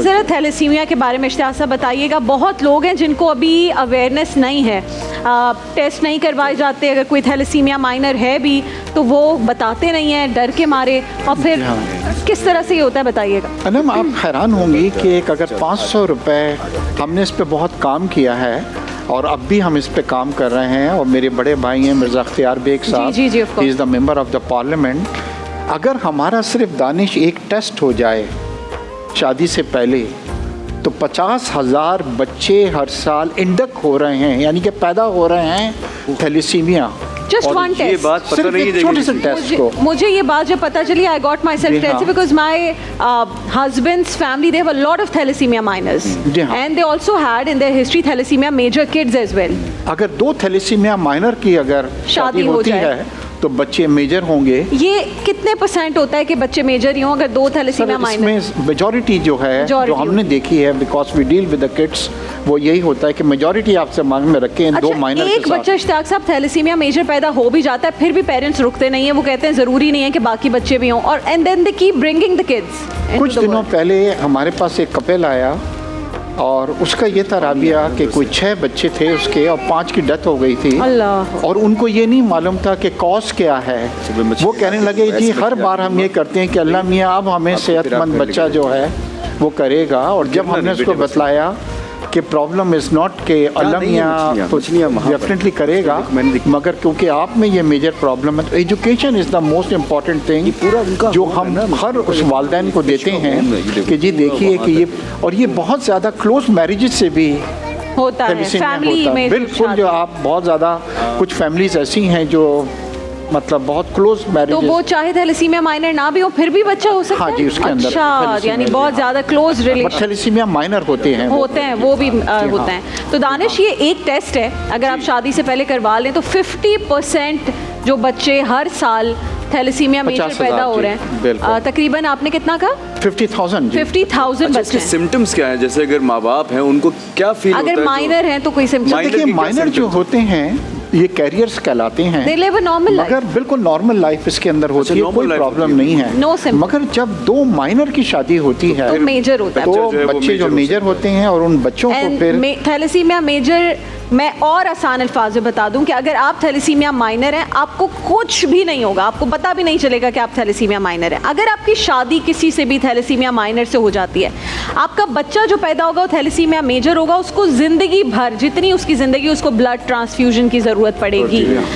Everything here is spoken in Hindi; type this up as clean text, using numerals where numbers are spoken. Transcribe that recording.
ज़रा थैलेसीमिया के बारे में इश्तियाक साहब बताइएगा। बहुत लोग हैं जिनको अभी अवेयरनेस नहीं है, टेस्ट नहीं करवाए जाते, अगर कोई थैलेसीमिया माइनर है भी तो वो बताते नहीं हैं डर के मारे, और फिर किस तरह से ये होता है बताइएगा। अनम, आप हैरान होंगी कि एक अगर 500 रुपये, हमने इस पर बहुत काम किया है और अब भी हम इस पे काम कर रहे हैं, और मेरे बड़े भाई हैं मिर्ज़ा अख्तियार बेग साहब, he is the member of the parliament. अगर हमारा सिर्फ दानिश एक टेस्ट हो जाए शादी से पहले तो 50,000 बच्चे हर साल इंडक हो रहे हैं, यानी कि पैदा हो रहे हैं थैलेसीमिया। Just one test. ये बात पता नहीं थी छोटे से टेस्ट को। मुझे ये बात जब पता चली, I got myself tested because my husband's family, they have a lot of thalassemia minors, and they also had in their history thalassemia major kids as well. अगर 2 थैलेसीमिया माइनर की अगर शादी होती है तो बच्चे मेजर होंगे। ये कितने % होता है कि बच्चे मेजर ही हों अगर 2 थैलेसीमिया माइनर? इसमें मेजॉरिटी जो है, जो हमने देखी है, because we deal with the kids, वो यही होता है कि मेजॉरिटी आपसे मांग में रखे हैं 2 माइनर के साथ। एक बच्चा इश्तियाक साहब थैलेसीमिया मेजर पैदा हो भी जाता है, फिर भी पेरेंट्स रुकते नहीं है, वो कहते हैं ज़रूरी नहीं है कि बाकी बच्चे भी हों, और and then they keep bringing the kids. कुछ दिनों पहले हमारे पास एक कपल आया और उसका ये था राबिया कि कोई 6 बच्चे थे उसके और 5 की डेथ हो गई थी, और उनको ये नहीं मालूम था कि कॉज क्या है। वो कहने लगे जी हर बार हम ये करते हैं कि अल्लाह मियाँ अब हमें सेहतमंद बच्चा जो है वो करेगा, और जब हमने उसको बतलाया कि प्रॉब्लम इज़ नॉट कि अल्लाह मियाँ डेफिनेटली करेगा, मगर क्योंकि आप में ये मेजर प्रॉब्लम है, तो education is the most important thing जो हम हर उस वालिदैन को देते हैं कि जी देखिए कि ये, और ये बहुत ज़्यादा क्लोज मैरिजेस से भी होता है, फैमिली में बिल्कुल, जो आप बहुत ज़्यादा कुछ फैमिलीज ऐसी हैं जो मतलब बहुत क्लोज मैरिज, तो वो चाहे थैलेसीमिया माइनर ना भी हो फिर भी बच्चा हो सकता है। हाँ जी, उसके अंदर अच्छा, यानी बहुत ज़्यादा क्लोज रिलेशन। थैलेसीमिया माइनर होते हैं वो भी होते हैं। तो दानिश, ये एक टेस्ट है, अगर आप शादी से पहले करवा लें तो 50% जो बच्चे हर साल थैलेसीमिया मेजर पैदा हो रहे हैं, तकरीबन आपने कितना कहा? 50,000 बच्चे। सिम्टम्स क्या है, जैसे अगर माँ बाप हैं उनको क्या फील होता है? अगर माइनर हैं तो कोई सिम्टम? देखिए, माइनर जो होते हैं ये कैरियर्स कहलाते हैं, मगर बिल्कुल नॉर्मल लाइफ इसके अंदर होती है, कोई प्रॉब्लम नहीं है। मगर जब 2 माइनर की शादी होती है तो मेजर होता है, तो बच्चे जो मेजर होते हैं, और उन बच्चों को फिर थैलेसीमिया मेजर, मैं और आसान अल्फाज में बता दूं कि अगर आप थैलेसीमिया माइनर हैं आपको कुछ भी नहीं होगा, आपको पता भी नहीं चलेगा कि आप थैलेसीमिया माइनर हैं। अगर आपकी शादी किसी से भी थैलेसीमिया माइनर से हो जाती है, आपका बच्चा जो पैदा होगा वो थैलेसीमिया मेजर होगा, उसको ज़िंदगी भर, जितनी उसकी ज़िंदगी, उसको ब्लड ट्रांसफ्यूजन की ज़रूरत पड़ेगी।